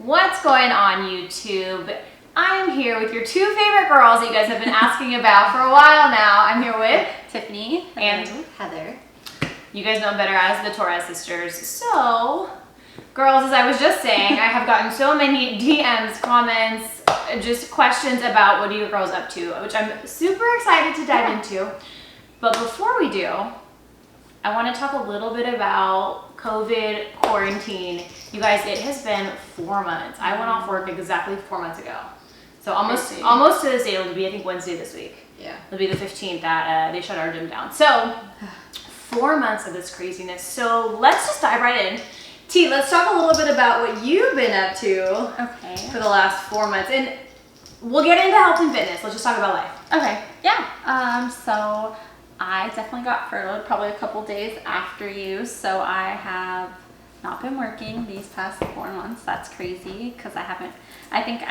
What's going on, YouTube? I'm here with your two favorite girls that you guys have been asking about for a while now. I'm here with Tiffany and Heather. You guys know them better as the Torres Sisters. So, girls, as I was just saying, I have gotten so many DMs, comments, just questions about what are you girls up to, which I'm super excited to dive into. But before we do, I want to talk a little bit about COVID quarantine. You guys, it has been 4 months. I went off work exactly 4 months ago. So almost to this day. It'll be, I think, Wednesday this week. Yeah. It'll be the 15th that they shut our gym down. So 4 months of this craziness. So let's just dive right in. T, let's talk a little bit about what you've been up to for the last 4 months. And we'll get into health and fitness. Let's just talk about life. Okay, yeah. So I definitely got furloughed probably a couple days after you. So I have not been working these past 4 months. That's crazy because I think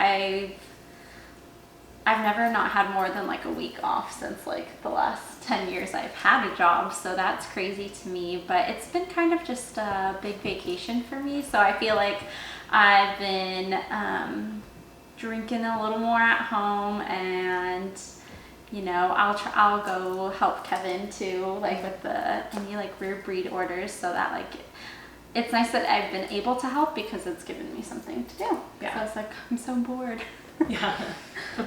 I've never not had more than like a week off since like the last 10 years I've had a job. So that's crazy to me, but it's been kind of just a big vacation for me. So I feel like I've been drinking a little more at home, and you know, I'll go help Kevin too, like with any like rare breed orders, so that like it's nice that I've been able to help because it's given me something to do. Yeah. So I was like, I'm so bored. Yeah.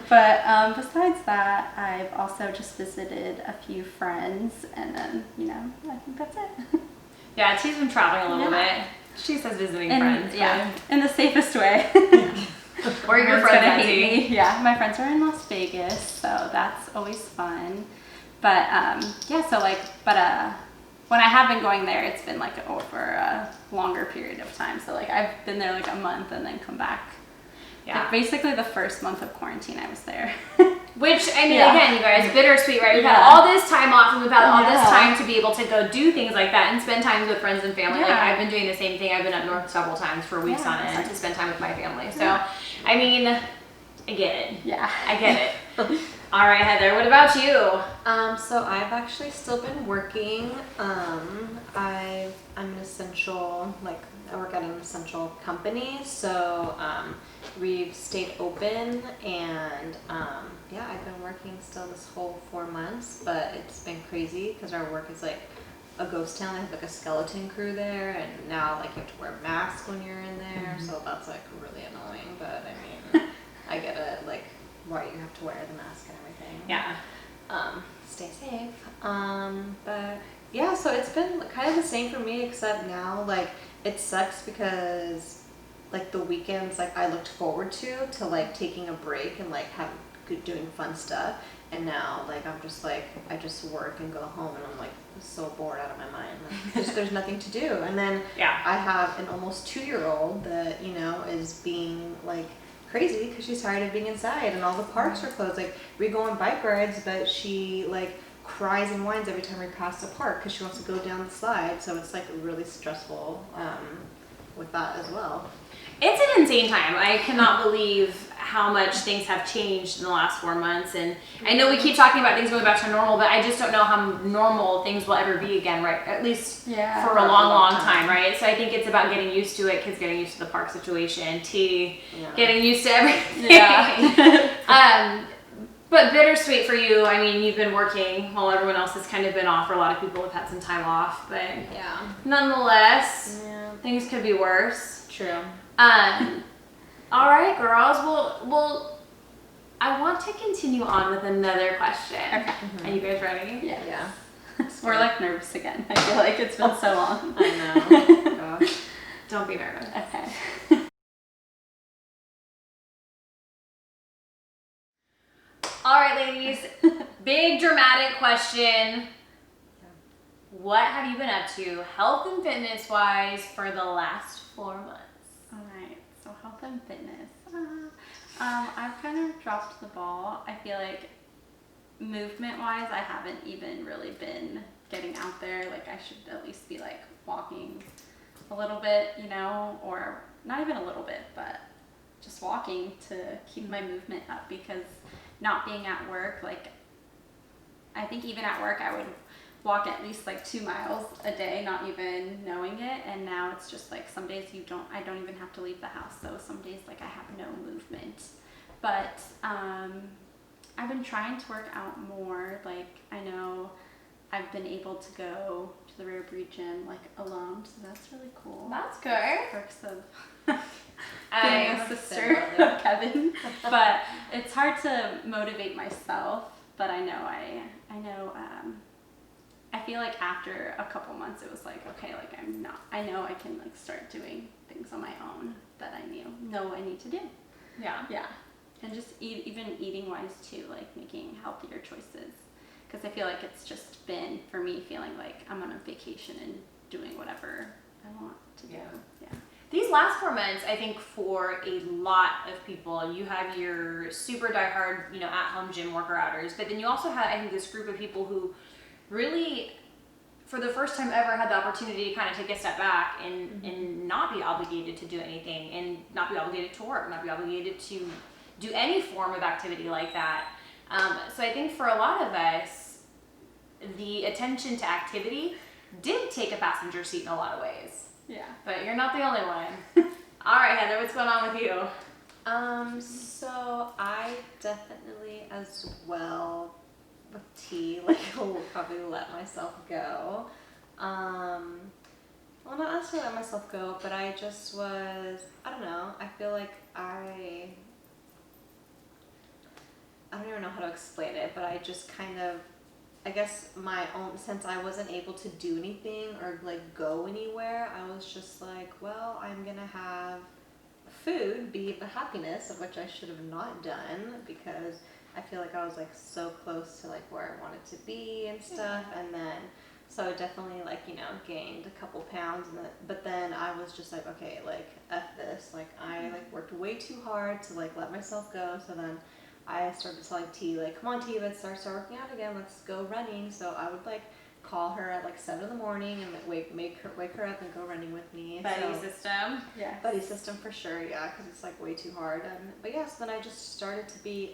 But besides that, I've also just visited a few friends, and then, you know, I think that's it. Yeah, T's been traveling a little bit. She says visiting friends. Yeah, in the safest way. Or your friends gonna hate me. Yeah, my friends are in Las Vegas, so that's always fun. But yeah, so like, when I have been going there, it's been like over a longer period of time. So like I've been there like a month and then come back. Yeah. Like basically the first month of quarantine I was there. Which, I mean, again, you guys, bittersweet, right? We've had all this time off, and we've had all this time to be able to go do things like that and spend time with friends and family. Like, I've been doing the same thing. I've been up north several times for weeks on end to spend time with my family. So, I mean, I get it. Yeah. I get it. All right, Heather, what about you? So I've actually still been working. I'm an essential, I work at an essential company, so we've stayed open, and yeah, I've been working still this whole 4 months, but it's been crazy because our work is like a ghost town. They have like a skeleton crew there, and now like you have to wear a mask when you're in there, so that's like really annoying, but I mean, I get it, like why you have to wear the mask and everything. Yeah. Stay safe. But yeah, so it's been kind of the same for me, except now like it sucks because like the weekends like I looked forward to like taking a break and like doing fun stuff, and now like I'm just like I just work and go home and I'm like so bored out of my mind. Like, there's nothing to do, and then I have an almost 2-year-old that, you know, is being like crazy because she's tired of being inside and all the parks are closed. Like we go on bike rides, but she like cries and whines every time we pass a park because she wants to go down the slide, so it's like really stressful with that as well. It's an insane time. I cannot believe how much things have changed in the last 4 months, and I know we keep talking about things going back to normal, but I just don't know how normal things will ever be again, right? At least for a long time, right? So I think it's about getting used to it, kids getting used to the park situation, getting used to everything. Yeah. But bittersweet for you. I mean, you've been working while everyone else has kind of been off, or a lot of people have had some time off, but nonetheless, things could be worse. True. All right, girls. Well, I want to continue on with another question. Okay. Are you guys ready? Yeah. We're like nervous again. I feel like it's been so long. I know. Gosh. Don't be nervous. Okay. All right, ladies. Big dramatic question. What have you been up to, health and fitness wise, for the last 4 months? All right. So health and fitness. I've kind of dropped the ball. I feel like movement wise, I haven't even really been getting out there. Like I should at least be like walking a little bit, you know, or not even a little bit, but just walking to keep my movement up, because not being at work, like I think even at work I would walk at least like 2 miles a day, not even knowing it. And now it's just like some days I don't even have to leave the house. So some days like I have no movement. But I've been trying to work out more. Like I know I've been able to go to the Rare Breed gym like alone, so that's really cool. That's good. Perks of I being a sister of Kevin. But it's hard to motivate myself. But I know I feel like after a couple months it was like, okay, like I know I can like start doing things on my own that I know I need to do. Yeah. Yeah. And just even eating wise too, like making healthier choices. Because I feel like it's just been, for me, feeling like I'm on a vacation and doing whatever I want to do. Yeah. These last 4 months, I think for a lot of people, you have your super diehard, at-home gym worker-outers, but then you also have, I think, this group of people who really, for the first time ever, had the opportunity to kind of take a step back and not be obligated to do anything, and not be obligated to work, not be obligated to do any form of activity like that. So I think for a lot of us, the attention to activity did take a passenger seat in a lot of ways. Yeah. But you're not the only one. All right, Heather, what's going on with you? So I definitely as well with tea, like will probably let myself go. Well, not necessarily let myself go, but I just was, I don't know, I feel like I don't even know how to explain it, but I just kind of, I guess my own, since I wasn't able to do anything or like go anywhere, I was just like, well, I'm gonna have food be the happiness, of which I should have not done, because I feel like I was like so close to like where I wanted to be and stuff. And then so I definitely like gained a couple pounds, but then I was just like, okay, like F this, like I like worked way too hard to like let myself go. So then I started telling T, like, come on T, let's start working out again, let's go running. So I would like call her at like 7 in the morning and like wake her up and go running with me. Buddy system. Yeah. Buddy system for sure, yeah, because it's like way too hard. But yeah, so then I just started to be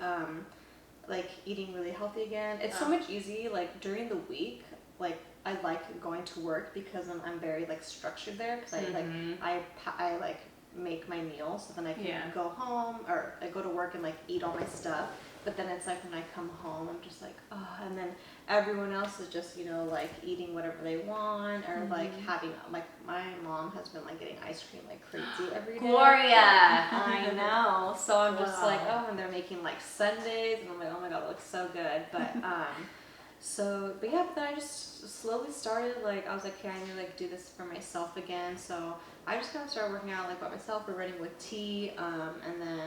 like eating really healthy again. It's so much easy, like during the week, like I like going to work because I'm very like structured there, because I like make my meals, so then I can go home, or I go to work and like eat all my stuff. But then it's like when I come home, I'm just like, oh, and then everyone else is just, like eating whatever they want, or like having, like my mom has been like getting ice cream like crazy every day. Gloria! I know. So I'm just like, oh, and they're making like sundaes, and I'm like, oh my God, it looks so good. But, but then I just slowly started, like, I was like, okay, I need to like do this for myself again. So I just kind of started working out like by myself, or running with T, and then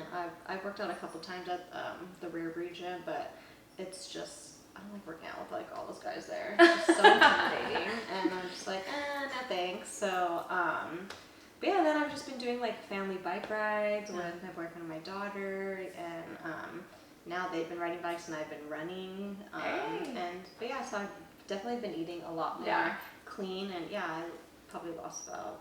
I've worked out a couple times at the Rare Breed gym, but it's just, I don't like working out with like all those guys there. It's just so intimidating, and I'm just like, no thanks. So, but yeah, then I've just been doing like family bike rides with my boyfriend and my daughter, and now they've been riding bikes and I've been running, but yeah, so I've definitely been eating a lot more clean, and I probably lost about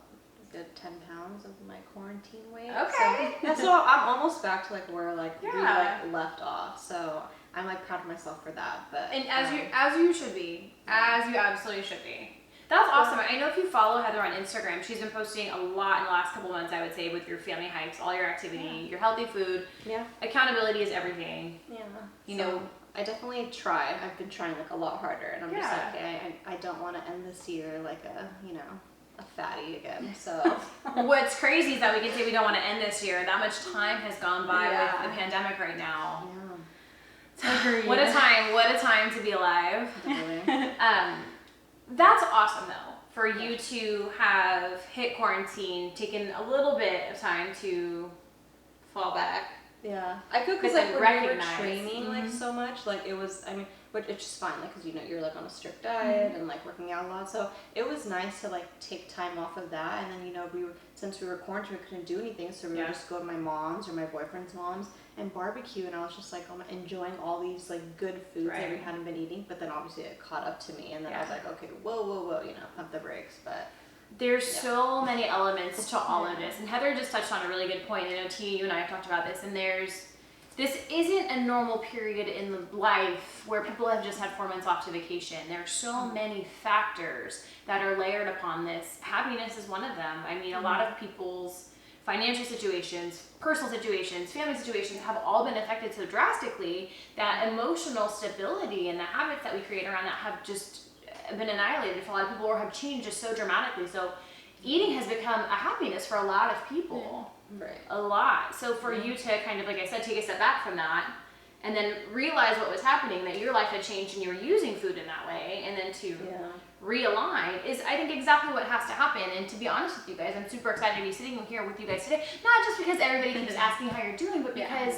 a good 10 pounds of my quarantine weight. Okay. So I'm almost back to like where like we like left off. So I'm like proud of myself for that. But And as you should be, as you absolutely should be. That's awesome. I know if you follow Heather on Instagram, she's been posting a lot in the last couple months, I would say, with your family hikes, all your activity, your healthy food. Yeah. Accountability is everything. Yeah. I definitely try. I've been trying like a lot harder, and I'm just like, okay, I don't want to end this year like a fatty again. So what's crazy is that we can say we don't want to end this year. That much time has gone by with the pandemic right now. Yeah. What a time to be alive. Definitely. That's awesome though, for you to have hit quarantine, taken a little bit of time to fall back. Yeah, I feel because like when we were training like so much, like it was, I mean, which it's just fine, like, because you're like on a strict diet and like working out a lot, so it was nice to like take time off of that. And then since we were quarantined, we couldn't do anything, so we would just go to my mom's or my boyfriend's mom's and barbecue, and I was just like enjoying all these like good foods that we hadn't been eating. But then obviously it caught up to me, and then I was like, okay, whoa, pump the brakes. But there's so many elements to all of this, and Heather just touched on a really good point. I know T, you and I have talked about this, and there's this isn't a normal period in life where people have just had 4 months off to vacation. There are so many factors that are layered upon this. Happiness is one of them. I mean, a lot of people's financial situations, personal situations, family situations have all been affected so drastically that emotional stability and the habits that we create around that have just been annihilated for a lot of people, or have changed just so dramatically. So eating has become a happiness for a lot of people. Right. A lot. So for you to kind of, like I said, take a step back from that and then realize what was happening, that your life had changed and you were using food in that way, and then to realign is, I think, exactly what has to happen. And to be honest with you guys, I'm super excited to be sitting here with you guys today. Not just because everybody keeps asking how you're doing, but because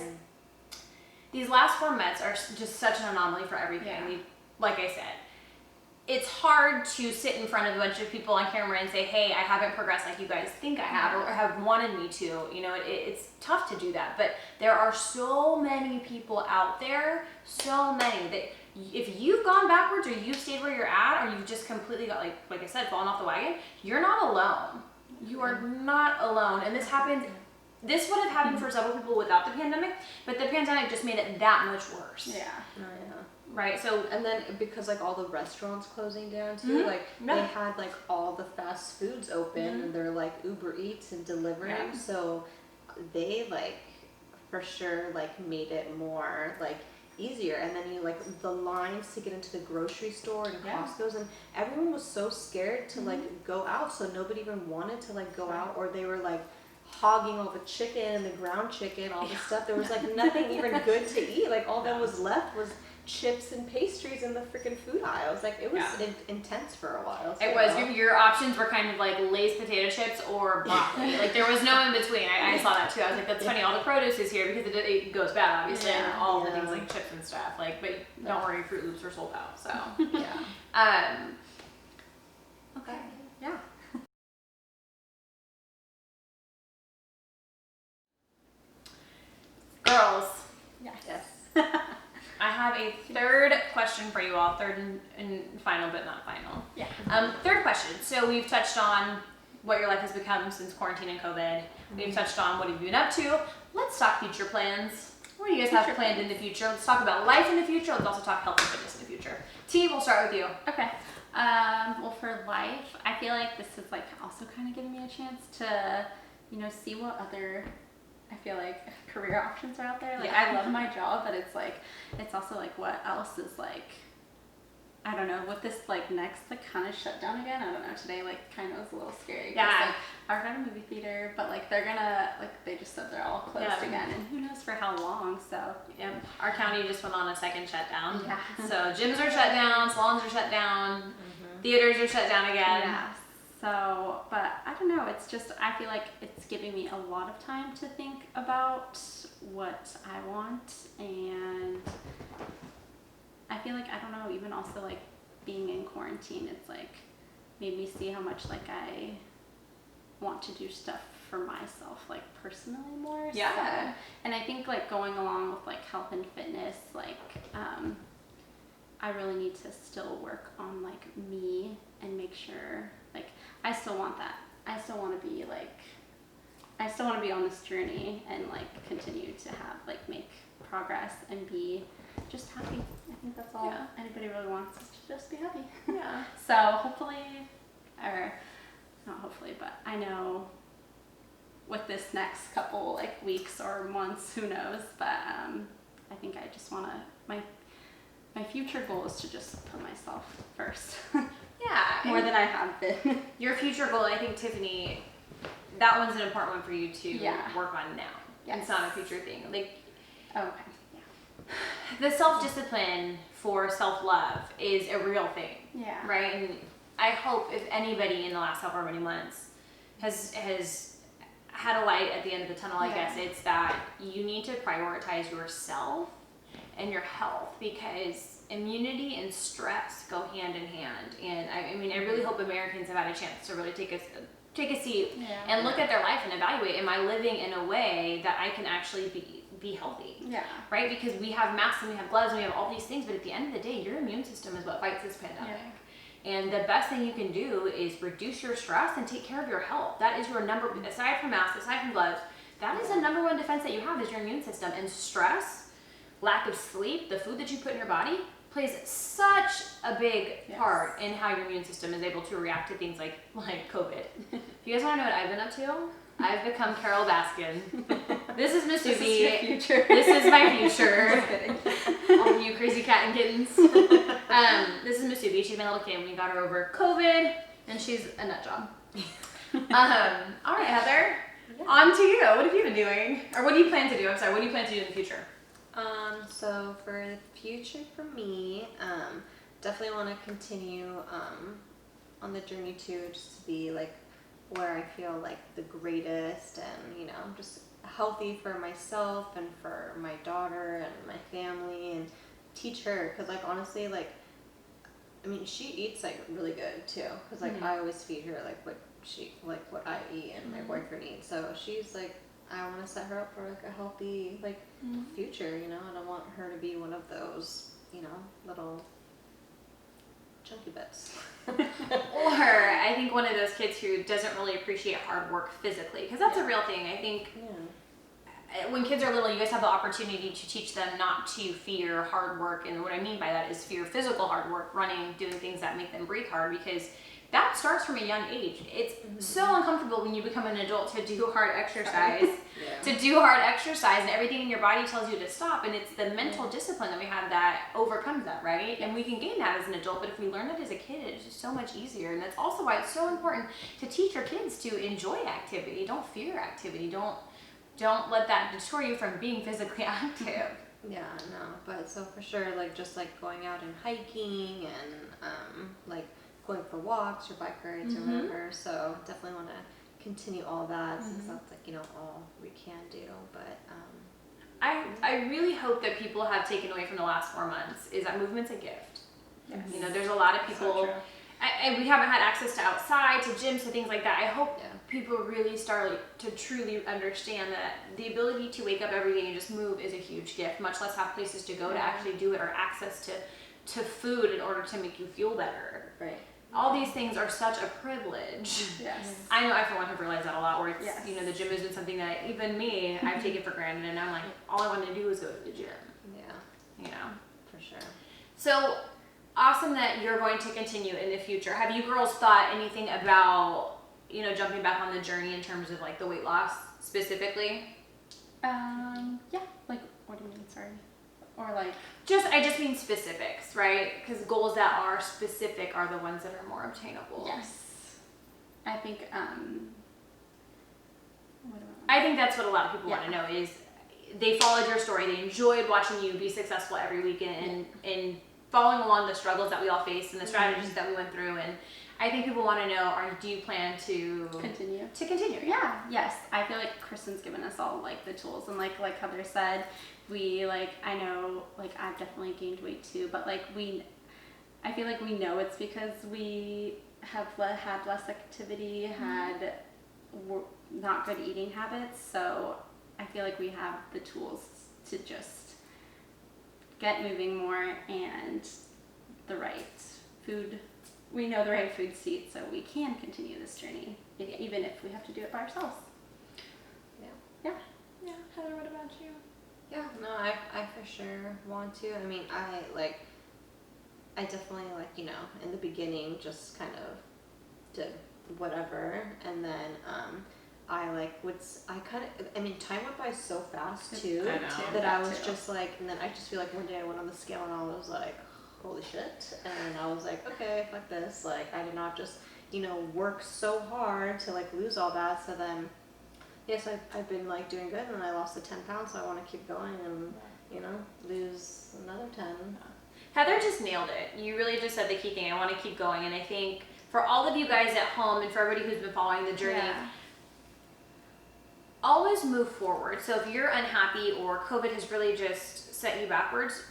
these last 4 months are just such an anomaly for everything. Yeah. Like I said, it's hard to sit in front of a bunch of people on camera and say, hey, I haven't progressed like you guys think I have, or have wanted me to. You know, it's tough to do that. But there are so many people out there, so many, that if you've gone backwards, or you've stayed where you're at, or you've just completely got, like I said, fallen off the wagon, you're not alone. You are not alone. And this happens. This would have happened for several people without the pandemic, but the pandemic just made it that much worse. Yeah. Oh, yeah. Right. So, and then because like all the restaurants closing down too, like they had like all the fast foods open, and they're like Uber Eats and delivering. So they like for sure like made it more like easier. And then you like the lines to get into the grocery store and Costco's, and everyone was so scared to like go out, so nobody even wanted to like go out, or they were like hogging all the chicken and the ground chicken, all the stuff. There was like nothing even good to eat. Like all that was left was chips and pastries in the freaking food aisles. Like it was intense for a while. So. It was. Your options were kind of like Lay's potato chips or broccoli. Like there was no in between. I saw that too. I was like, that's funny. All the produce is here because it goes bad, obviously, and all the things like chips and stuff. Like, but don't worry, Fruit Loops are sold out. So okay, yeah. Girls. Yes. I have a third question for you all, third and final, but not final. Yeah. Third question. So we've touched on what your life has become since quarantine and COVID. We've touched on what have you been up to. Let's talk future plans. What do you guys have planned in the future? Let's talk about life in the future. Let's also talk health and fitness in the future. T, we'll start with you. Okay. Well, for life, I feel like this is like also kind of giving me a chance to, you know, see what other, I feel like, career options are out there. Like I love my job, but it's like, it's also like what else is like, I don't know, with this like next like kind of shut down again. I don't know, today like kind of was a little scary. Yeah. Like, I've got a movie theater, but like they're gonna, like they just said they're all closed again, and who knows for how long. So our county just went on a second shutdown. Yeah. So gyms are shut down, salons are shut down, theaters are shut down again. Yeah. So, but I don't know, it's just, I feel like it's giving me a lot of time to think about what I want, and I feel like, I don't know, even also like being in quarantine, it's like made me see how much like I want to do stuff for myself, like personally more. Yeah. So, and I think like going along with like health and fitness, like I really need to still work on like me and make sure, like I still want that. I still want to be like, I still want to be on this journey and like continue to have like make progress and be just happy. I think that's all anybody really wants, is to just be happy. Yeah. So hopefully, or not hopefully, but I know with this next couple like weeks or months, who knows, but I think I just want to, my future goal is to just put myself first. Yeah. More than I have been. Your future goal, I think, Tiffany, that one's an important one for you to work on now. Yes. It's not a future thing. Like, okay. Yeah. the self-discipline for self-love is a real thing. Yeah. Right? And I hope if anybody in the last however many months has had a light at the end of the tunnel, I guess, it's that you need to prioritize yourself and your health, because immunity and stress go hand in hand. And I mean, I really hope Americans have had a chance to really take a seat and look at their life and evaluate, am I living in a way that I can actually be healthy? Yeah. Right? Because we have masks and we have gloves and we have all these things, but at the end of the day, your immune system is what fights this pandemic. Yeah. And the best thing you can do is reduce your stress and take care of your health. That is your number, aside from masks, aside from gloves, that is the number one defense that you have is your immune system. And stress, lack of sleep, the food that you put in your body plays such a big part in how your immune system is able to react to things like COVID. If you guys want to know what I've been up to, I've become Carol Baskin. This is Miss Susie. This is your future. This is my future. All you crazy cat and kittens. This is Miss Susie. She's my little kid. We got her over COVID, and she's a nut job. All right, Heather. Yeah. On to you. What have you been doing? Or what do you plan to do? I'm sorry, what do you plan to do in the future? So for the future for me, definitely want to continue on the journey too, just to be like where I feel like the greatest and, you know, just healthy for myself and for my daughter and my family and teach her. Because like honestly, like, I mean, she eats like really good too. Because like I always feed her like what I eat and my boyfriend eats. So she's like, I want to set her up for like a healthy like future, you know. I don't want her to be one of those, you know, little chunky bits. Or I think one of those kids who doesn't really appreciate hard work physically, because that's a real thing. I think when kids are little, you guys have the opportunity to teach them not to fear hard work. And what I mean by that is fear physical hard work, running, doing things that make them breathe hard, because that starts from a young age. It's so uncomfortable when you become an adult to do hard exercise, and everything in your body tells you to stop. And it's the mental discipline that we have that overcomes that, right? And we can gain that as an adult, but if we learn it as a kid, it's just so much easier. And that's also why it's so important to teach your kids to enjoy activity. Don't fear activity. Don't let that deter you from being physically active. Yeah, no, but so for sure, like just like going out and hiking and like going for walks or bike rides or whatever. So definitely want to continue all that since that's like, you know, all we can do. But I really hope that people have taken away from the last 4 months is that movement's a gift. Yes. You know, there's a lot of people, So true. and we haven't had access to outside, to gyms, to things like that. I hope people really start to truly understand that the ability to wake up every day and just move is a huge gift, much less have places to go to actually do it, or access to food in order to make you feel better. Right. All these things are such a privilege. Yes. I know I for one have realized that a lot, where it's, you know, the gym has been something that even me, I've taken for granted, and I'm like, all I want to do is go to the gym. Yeah. You know? For sure. So awesome that you're going to continue in the future. Have you girls thought anything about, you know, jumping back on the journey in terms of like the weight loss specifically? Yeah, like, what do you mean, sorry? Or like... I just mean specifics, right? Because goals that are specific are the ones that are more obtainable. Yes. I think, I think that's what a lot of people want to know is they followed your story. They enjoyed watching you be successful every week and following along the struggles that we all faced and the strategies that we went through. And I think people want to know, do you plan to continue? Yeah. Yes. I feel like Kristen's given us all like the tools, and like Heather said, we I know I've definitely gained weight too, but I feel like we know it's because we have had less activity, had not good eating habits. So I feel like we have the tools to just get moving more and the right food. We know the right foods to eat, so we can continue this journey, even if we have to do it by ourselves. Yeah. Heather, what about you? Yeah, no, I for sure want to. I mean, I definitely you know, in the beginning just kind of did whatever, and then I mean, time went by so fast too, that I was just like, and then I just feel like one day I went on the scale and I was like, holy shit, and I was like, okay, fuck this, like I did not just, you know, work so hard to like lose all that. So then yes, I've been like doing good, and I lost the 10 pounds, so I want to keep going and, you know, lose another 10. Heather just nailed it. You really just said the key thing. I want to keep going. And I think for all of you guys at home and for everybody who's been following the journey, always move forward. So if you're unhappy or COVID has really just set you backwards,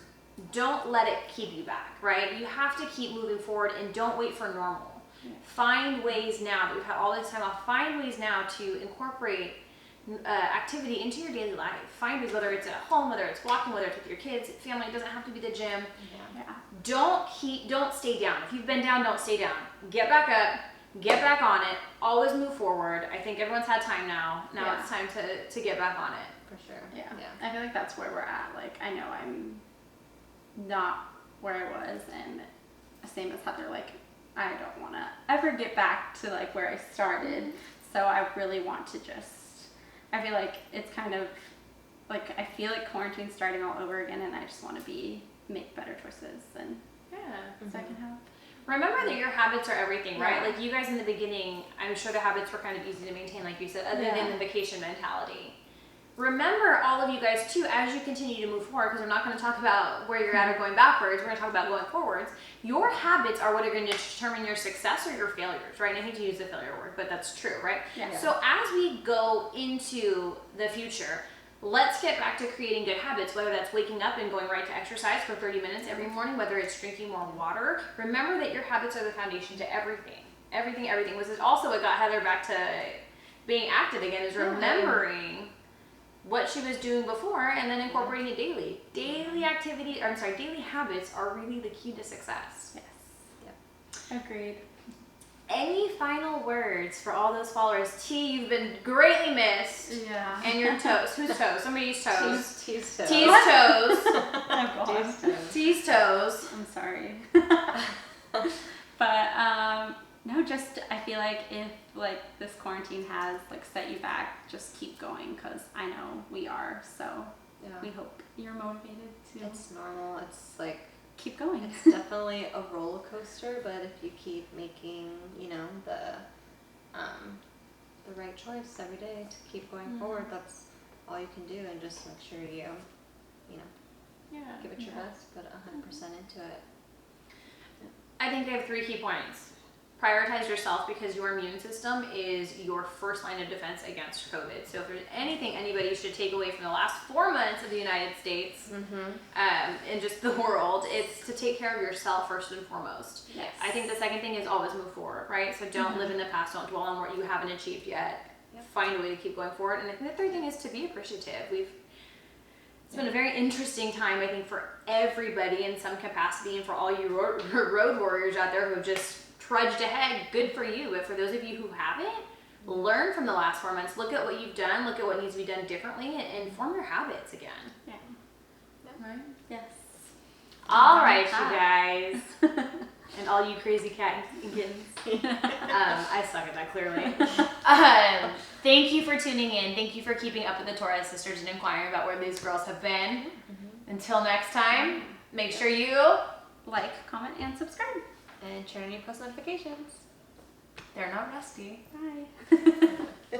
don't let it keep you back, right? You have to keep moving forward and don't wait for normal. Find ways now that we've had all this time off, find ways now to incorporate activity into your daily life. Find ways, whether it's at home, whether it's walking, whether it's with your kids, family. It doesn't have to be the gym. Don't stay down. If you've been down, don't stay down. Get back up, get back on it, always move forward. I think everyone's had time now. Now Yeah. it's time to get back on it. For sure. Yeah. Yeah. I feel like that's where we're at. Like, I know I'm not where I was, and same as Heather, like, I don't want to ever get back to like where I started. So I really want to just, I feel like it's kind of like, I feel like quarantine's starting all over again, and I just want to make better choices, and Yeah. so I can help. Remember that your habits are everything, right? Yeah. Like you guys in the beginning, I'm sure the habits were kind of easy to maintain, like you said, other Yeah. than the vacation mentality. Remember, all of you guys too, as you continue to move forward, because we're not going to talk about where you're at or going backwards, we're going to talk about going forwards. Your habits are what are going to determine your success or your failures, right? And I hate to use the failure word, but that's true, right? Yeah. So as we go into the future, let's get back to creating good habits, whether that's waking up and going right to exercise for 30 minutes every morning, whether it's drinking more water. Remember that your habits are the foundation to everything. Everything. This is also what got Heather back to being active again, is remembering what she was doing before and then incorporating it daily. Daily habits are really the key to success. Yes. Yep. Agreed. Any final words for all those followers? T, you've been greatly missed. Yeah. And your toes. Whose toes? Somebody's toes. Tease toes. T's toes. Oh, God. Tease toes. T's toes. I'm sorry. But no, just I feel like if like this quarantine has like set you back, just keep going, because I know we are. So Yeah. we hope you're motivated to It's normal. It's like, keep going. it's definitely a roller coaster, but if you keep making, you know, the right choice every day to keep going forward, that's all you can do, and just make sure you know, Yeah. give it your best, put 100% into it. I think they have 3 key points. Prioritize yourself, because your immune system is your first line of defense against COVID. So if there's anything anybody should take away from the last 4 months of the United States and just the world, it's to take care of yourself first and foremost. Yes. I think the second thing is always move forward, right? So don't live in the past, don't dwell on what you haven't achieved yet. Yep. Find a way to keep going forward. And I think the third thing is to be appreciative. It's been a very interesting time, I think, for everybody in some capacity, and for all you road warriors out there who have just trudged ahead. Good for you. But for those of you who haven't, learn from the last 4 months. Look at what you've done. Look at what needs to be done differently, and form your habits again. Yeah. Right? Yes. All right, you guys. And all you crazy cat and kittens. I suck at that, clearly. Thank you for tuning in. Thank you for keeping up with the Torres Sisters and inquiring about where these girls have been. Until next time, make sure you Like, comment, and subscribe. And turn on your post notifications. they're not rusty. Bye.